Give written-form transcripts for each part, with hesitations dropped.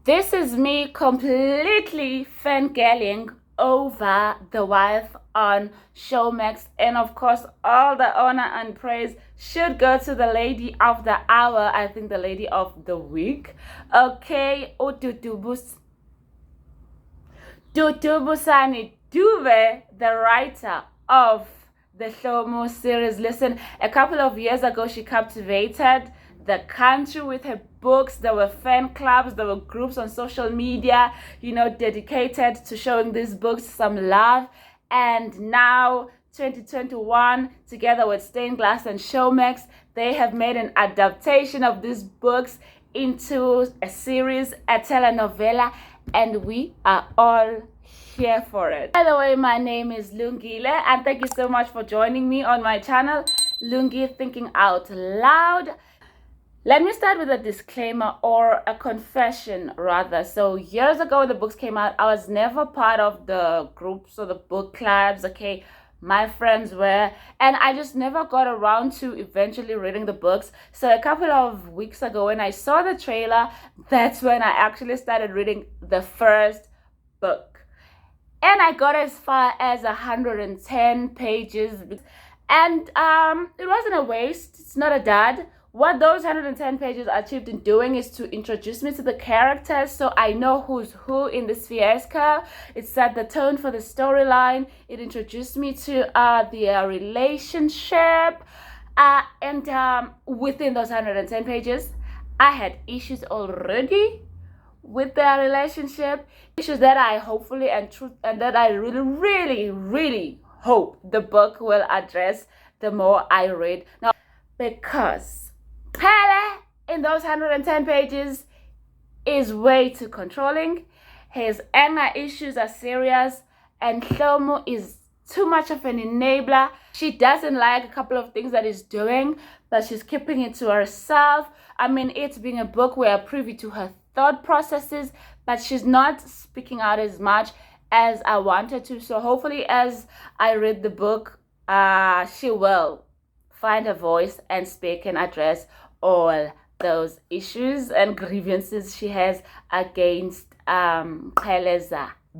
This is me completely fangirling over The Wife on Showmax, and of course all the honor and praise should go to the lady of the hour, I think the lady of the week. Okay, Dudubusani Dube, the writer of the Hlomu series. Listen, a couple of years ago, she captivated the country with her books. There were fan clubs, there were groups on social media, dedicated to showing these books some love. And now, 2021, together with Stained Glass and Showmax, they have made an adaptation of these books into a series, a telenovela, and we are all here for it. By the way, my name is Lungile, and thank you so much for joining me on my channel, Lungi Thinking Out Loud. Let me start with a disclaimer, or a confession rather. So years ago when the books came out, I was never part of the groups or the book clubs, okay? My friends were, and I just never got around to eventually reading the books. So a couple of weeks ago when I saw the trailer, that's when I actually started reading the first book. And I got as far as 110 pages. And it wasn't a waste, it's not a dud. What those 110 pages achieved in doing is to introduce me to the characters, so I know who's who in this fiasco. It set the tone for the storyline. It introduced me to their relationship. And within those 110 pages, I had issues already with their relationship. Issues that I hopefully and that I really hope the book will address the more I read. Now, because Pele in those 110 pages is way too controlling. His anger issues are serious, and Hlomu is too much of an enabler. She doesn't like a couple of things that he's doing, but she's keeping it to herself. I mean, it's being a book, we are privy to her thought processes, but she's not speaking out as much as I wanted to. So hopefully as I read the book, she will find her voice and speak and address all those issues and grievances she has against Pele's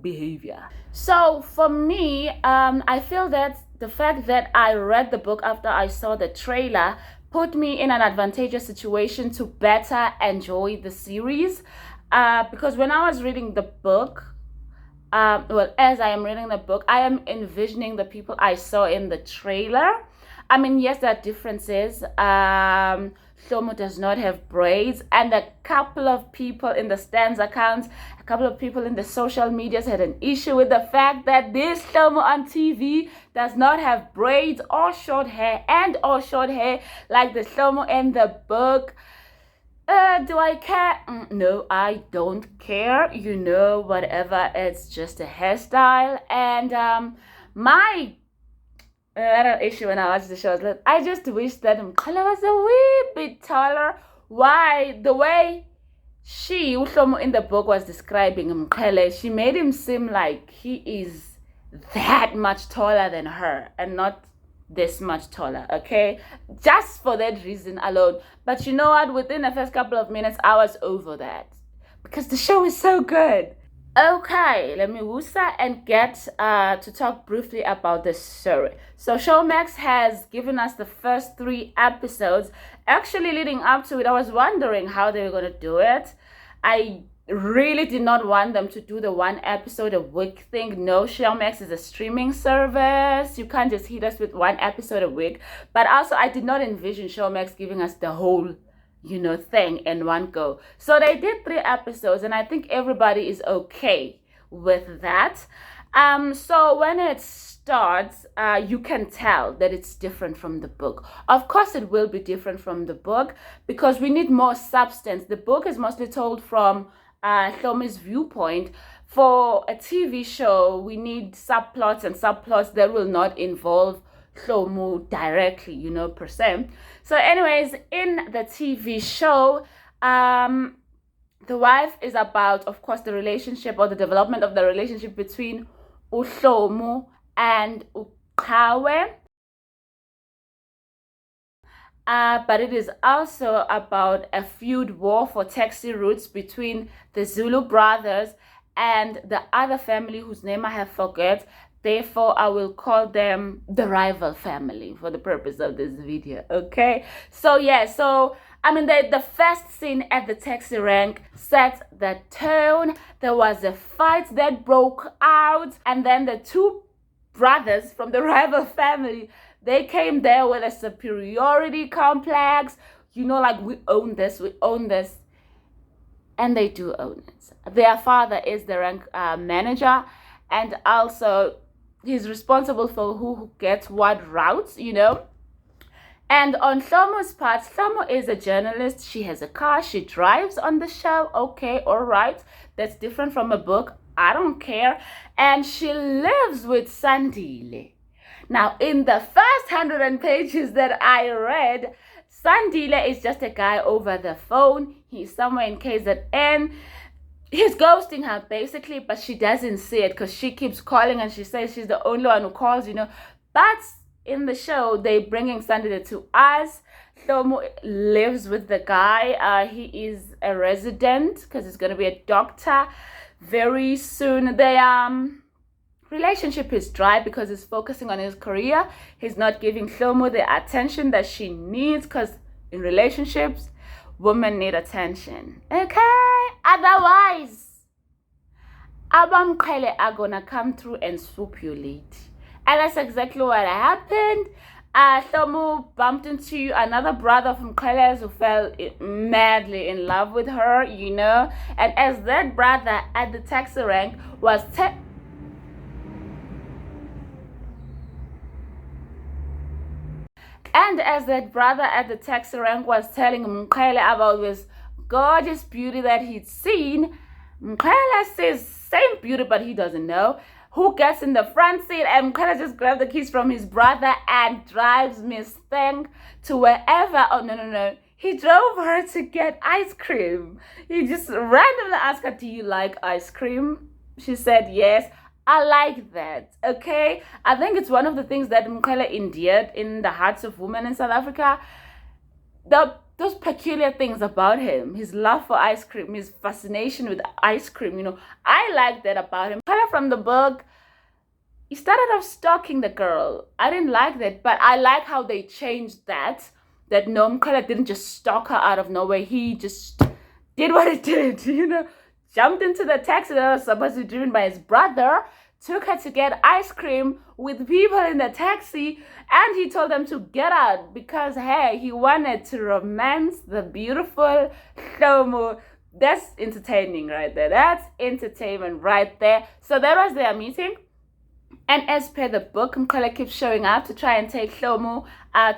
behavior. So for me, I feel that the fact that I read the book after I saw the trailer put me in an advantageous situation to better enjoy the series, because when I was reading the book, as I am reading the book, I am envisioning the people I saw in the trailer. I mean, yes, there are differences. Hlomu does not have braids, and a couple of people in the Stans accounts, a couple of people in the social medias had an issue with the fact that this Hlomu on TV does not have braids or short hair like the Hlomu in the book. Do I care? No, I don't care. Whatever. It's just a hairstyle. And my another issue when I watched the show is that I just wish that Mkhala was a wee bit taller. Why? The way Hlomu in the book was describing Mkhala, she made him seem like he is that much taller than her and not this much taller, okay? Just for that reason alone. But you know what? Within the first couple of minutes, I was over that because the show is so good. Okay, let me woosa and get to talk briefly about the story. So Showmax has given us the first 3 episodes. Actually, leading up to it, I was wondering how they were going to do it. I really did not want them to do the 1 episode a week thing. No, Showmax is a streaming service. You can't just hit us with 1 episode a week. But also, I did not envision Showmax giving us the whole thing in one go. So they did 3 episodes, and I think everybody is okay with that. So when it starts, you can tell that it's different from the book. Of course it will be different from the book because we need more substance. The book is mostly told from Hlomu's viewpoint. For a TV show, we need subplots and subplots that will not involve Hlomu directly, per se. So anyways, in the TV show, The Wife is about, of course, the relationship or the development of the relationship between Hlomu and Uqhawe. but it is also about a feud war for taxi routes between the Zulu brothers and the other family whose name I have forget. Therefore, I will call them the rival family for the purpose of this video, okay? So, yeah, so, I mean, the first scene at the taxi rank set the tone. There was a fight that broke out, and then the two brothers from the rival family, they came there with a superiority complex. You know, like, we own this. And they do own it. Their father is the rank manager, and also he's responsible for who gets what routes, you know. And on Hlomu's part, Hlomu is a journalist. She has a car. She drives on the show. Okay, all right. That's different from a book. I don't care. And she lives with Sandile. Now, in the first 100 pages that I read, Sandile is just a guy over the phone. He's somewhere in KZN. He's ghosting her, basically, but she doesn't see it because she keeps calling and she says she's the only one who calls, you know. But in the show, they're bringing Sandile to us. Hlomu lives with the guy. He is a resident because he's going to be a doctor very soon. Their relationship is dry because he's focusing on his career. He's not giving Hlomu the attention that she needs, because in relationships, women need attention. Okay? Otherwise, abamqhele are gonna come through and swoop you late. And that's exactly what happened. Hlomu bumped into another brother from Mqhele who fell madly in love with her, you know. And as that brother at the taxi rank was telling Mqhele about this gorgeous beauty that he'd seen, Mqhele says same beauty, but he doesn't know who gets in the front seat, and Mqhele just grabbed the keys from his brother and drives Miss Thing to wherever. Oh, no. He drove her to get ice cream. He just randomly asked her, do you like ice cream? She said yes. I like that, okay? I think it's one of the things that Mqhele endeared in the hearts of women in South Africa. Those peculiar things about him, his love for ice cream, his fascination with ice cream, you know. I like that about him. Mqhele from the book, he started off stalking the girl. I didn't like that, but I like how they changed that no, Mqhele didn't just stalk her out of nowhere. He just did what he did, you know. Jumped into the taxi that was supposed to be driven by his brother, took her to get ice cream with people in the taxi, and he told them to get out because, hey, he wanted to romance the beautiful Hlomu. That's entertaining right there. That's entertainment right there. So that was their meeting. And as per the book, Mqhele keeps showing up to try and take Hlomu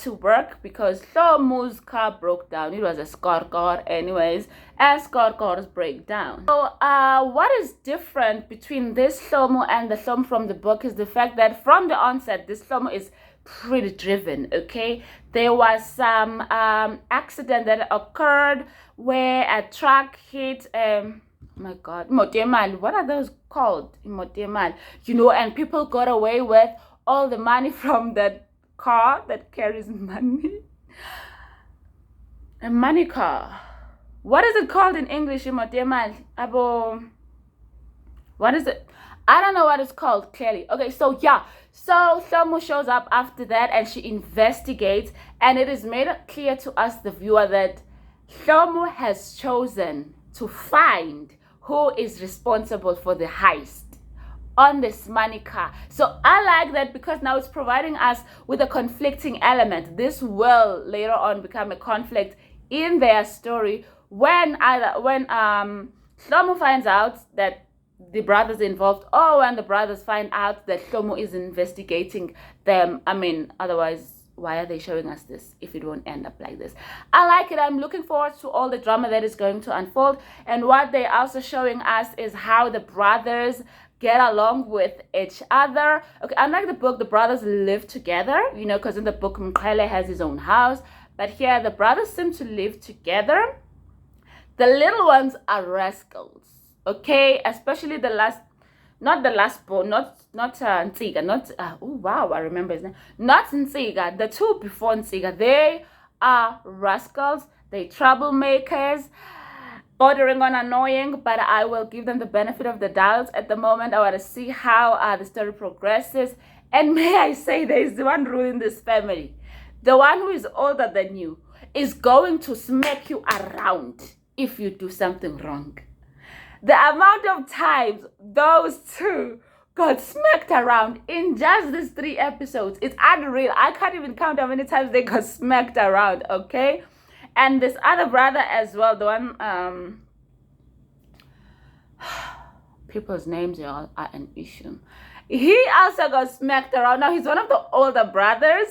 to work because Hlomu's car broke down. It was a car anyways, as cars break down. So what is different between this Hlomu and the Hlomu from the book is the fact that from the onset, this Hlomu is pretty driven, okay? There was some accident that occurred where a truck hit oh my God, Motemal, what are those called? Motemal, you know, and people got away with all the money from that car that carries money. A money car. What is it called in English? Motemal, abo. What is it? I don't know what it's called clearly. Okay, so yeah. So Hlomu shows up after that and she investigates, and it is made clear to us, the viewer, that Hlomu has chosen to find who is responsible for the heist on this money car. So I like that because now it's providing us with a conflicting element. This will later on become a conflict in their story when Hlomu finds out that the brothers involved, or when the brothers find out that Hlomu is investigating them. I mean, otherwise, why are they showing us this if it won't end up like this? I like it. I'm looking forward to all the drama that is going to unfold. And what they're also showing us is how the brothers get along with each other. Okay, unlike the book, the brothers live together, you know, because in the book, Mqhele has his own house. But here, the brothers seem to live together. The little ones are rascals, okay? Especially the last... Not the last born, not Ntsiga, oh wow, I remember his name. Not Ntsiga, the two before Ntsiga, they are rascals. They troublemakers, bordering on annoying, but I will give them the benefit of the doubt. At the moment, I want to see how the story progresses. And may I say, there is one rule in this family. The one who is older than you is going to smack you around if you do something wrong. The amount of times those two got smacked around in just these 3 episodes, it's unreal. I can't even count how many times they got smacked around, okay? And this other brother as well, the one, people's names are an issue. He also got smacked around. Now, he's one of the older brothers.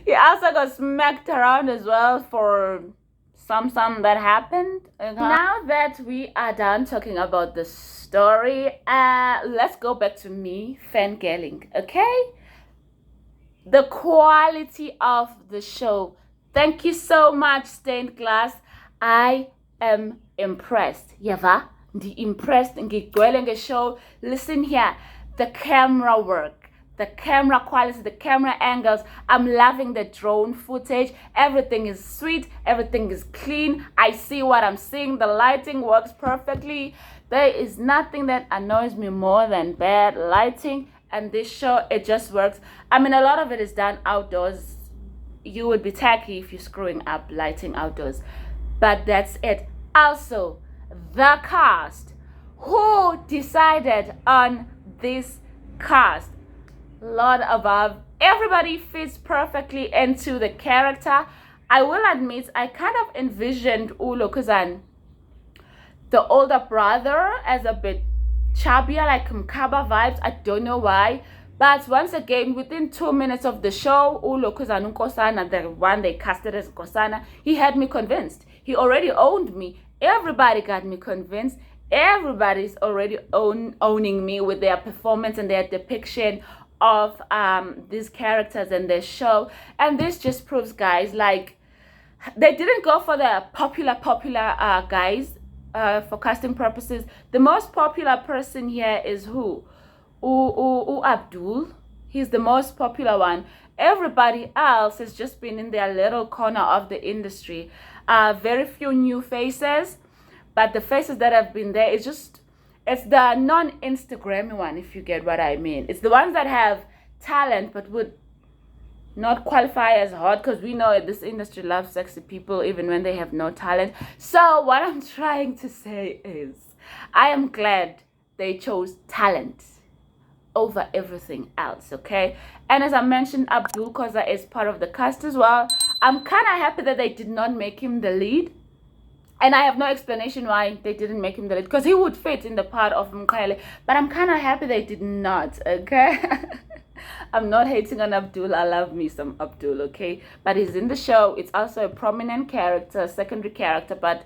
He also got smacked around as well for something that happened. Now that we are done talking about the story, let's go back to me fangirling, okay? The quality of the show. Thank you so much, Stained Glass. I am impressed. Yeva, impressed. Ngigwele show. Listen here, the camera work, the camera quality, the camera angles. I'm loving the drone footage. Everything is sweet. Everything is clean. I see what I'm seeing. The lighting works perfectly. There is nothing that annoys me more than bad lighting. And this show, it just works. I mean, a lot of it is done outdoors. You would be tacky if you're screwing up lighting outdoors. But that's it. Also, the cast. Who decided on this cast? Lord above, everybody fits perfectly into the character. I will admit, I kind of envisioned Ulokuzan, the older brother, as a bit chubbier, like Mkaba vibes. I don't know why. But once again, within 2 minutes of the show, Ulokuzan Nkosana, the one they casted as Nkosana, he had me convinced. He already owned me. Everybody got me convinced. Everybody's already owning me with their performance and their depiction of these characters in their show. And this just proves, guys, like, they didn't go for the popular guys for casting purposes. The most popular person here is who? Abdul. He's the most popular one. Everybody else has just been in their little corner of the industry. Very few new faces, but the faces that have been there, it's the non-Instagrammy one, if you get what I mean. It's the ones that have talent but would not qualify as hot, because we know this industry loves sexy people even when they have no talent. So what I'm trying to say is, I am glad they chose talent over everything else, okay? And as I mentioned, Abdul Koza is part of the cast as well. I'm kind of happy that they did not make him the lead. And I have no explanation why they didn't make him the lead, because he would fit in the part of Mkhaele. But I'm kind of happy they did not, okay? I'm not hating on Abdul. I love me some Abdul, okay? But he's in the show. It's also a prominent character, secondary character. But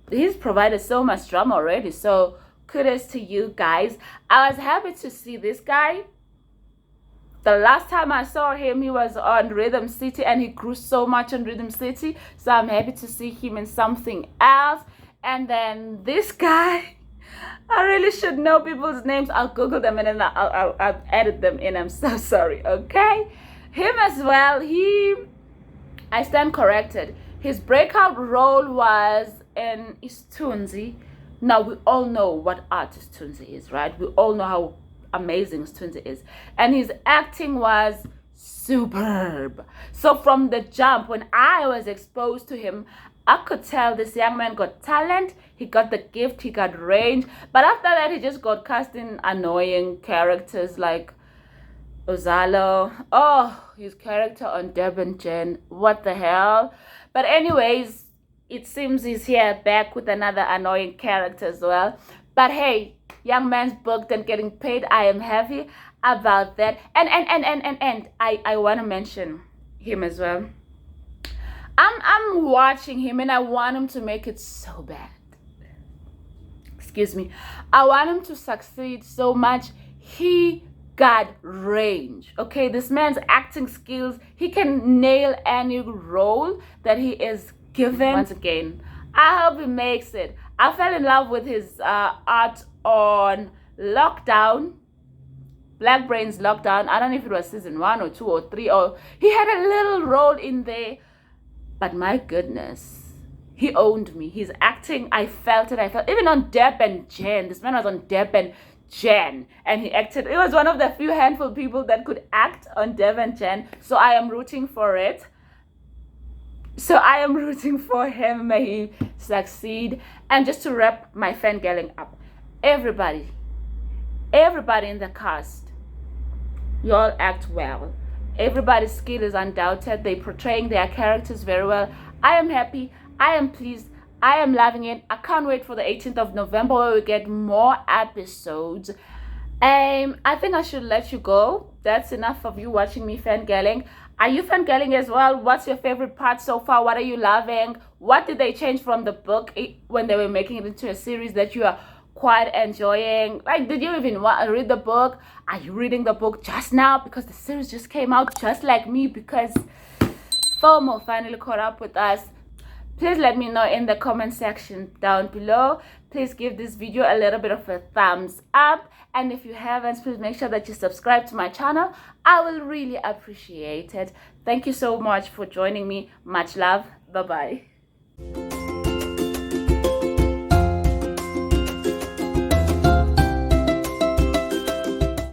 he's provided so much drama already. So kudos to you guys. I was happy to see this guy. The last time I saw him, he was on Rhythm City, and he grew so much on Rhythm City. So I'm happy to see him in something else. And then this guy, I really should know people's names. I'll Google them and then I'll edit them in. I'm so sorry, okay? Him as well, I stand corrected. His breakout role was in Istunzi. Now, we all know what artist Tunzi is, right? We all know how amazing Tunzi is. And his acting was superb. So from the jump, when I was exposed to him, I could tell this young man got talent, he got the gift, he got range. But after that, he just got cast in annoying characters like Ozalo. Oh, his character on Durban Jen. What the hell? But anyways, it seems he's here back with another annoying character as well. But hey, young man's booked and getting paid. I am happy about that. And I want to mention him as well. I'm watching him and I want him to make it so bad. Excuse me. I want him to succeed so much. He got range. Okay, this man's acting skills, he can nail any role that he is given. Once again, I hope he makes it. I fell in love with his art on Lockdown. Black Brains Lockdown. I don't know if it was season 1 or 2 or 3, or he had a little role in there. But my goodness, he owned me. His acting, I felt it. Even on Deb and Jen. This man was on Deb and Jen, and he acted. It was one of the few handful people that could act on Deb and Jen. So I am rooting for it. So I am rooting for him. May he succeed. And just to wrap my fangirling up, everybody in the cast, you all act well. Everybody's skill is undoubted. They're portraying their characters very well. I am happy. I am pleased. I am loving it. I can't wait for the 18th of November where we get more episodes. I think I should let you go. That's enough of you watching me fangirling. Are you fangirling as well? What's your favorite part so far? What are you loving? What did they change from the book when they were making it into a series that you are quite enjoying? Like, did you even want to read the book? Are you reading the book just now because the series just came out, just like me, because FOMO finally caught up with us? Please let me know in the comment section down below. Please give this video a little bit of a thumbs up, and if you haven't, please make sure that you subscribe to my channel. I will really appreciate it. Thank you so much for joining me. Much love. Bye bye.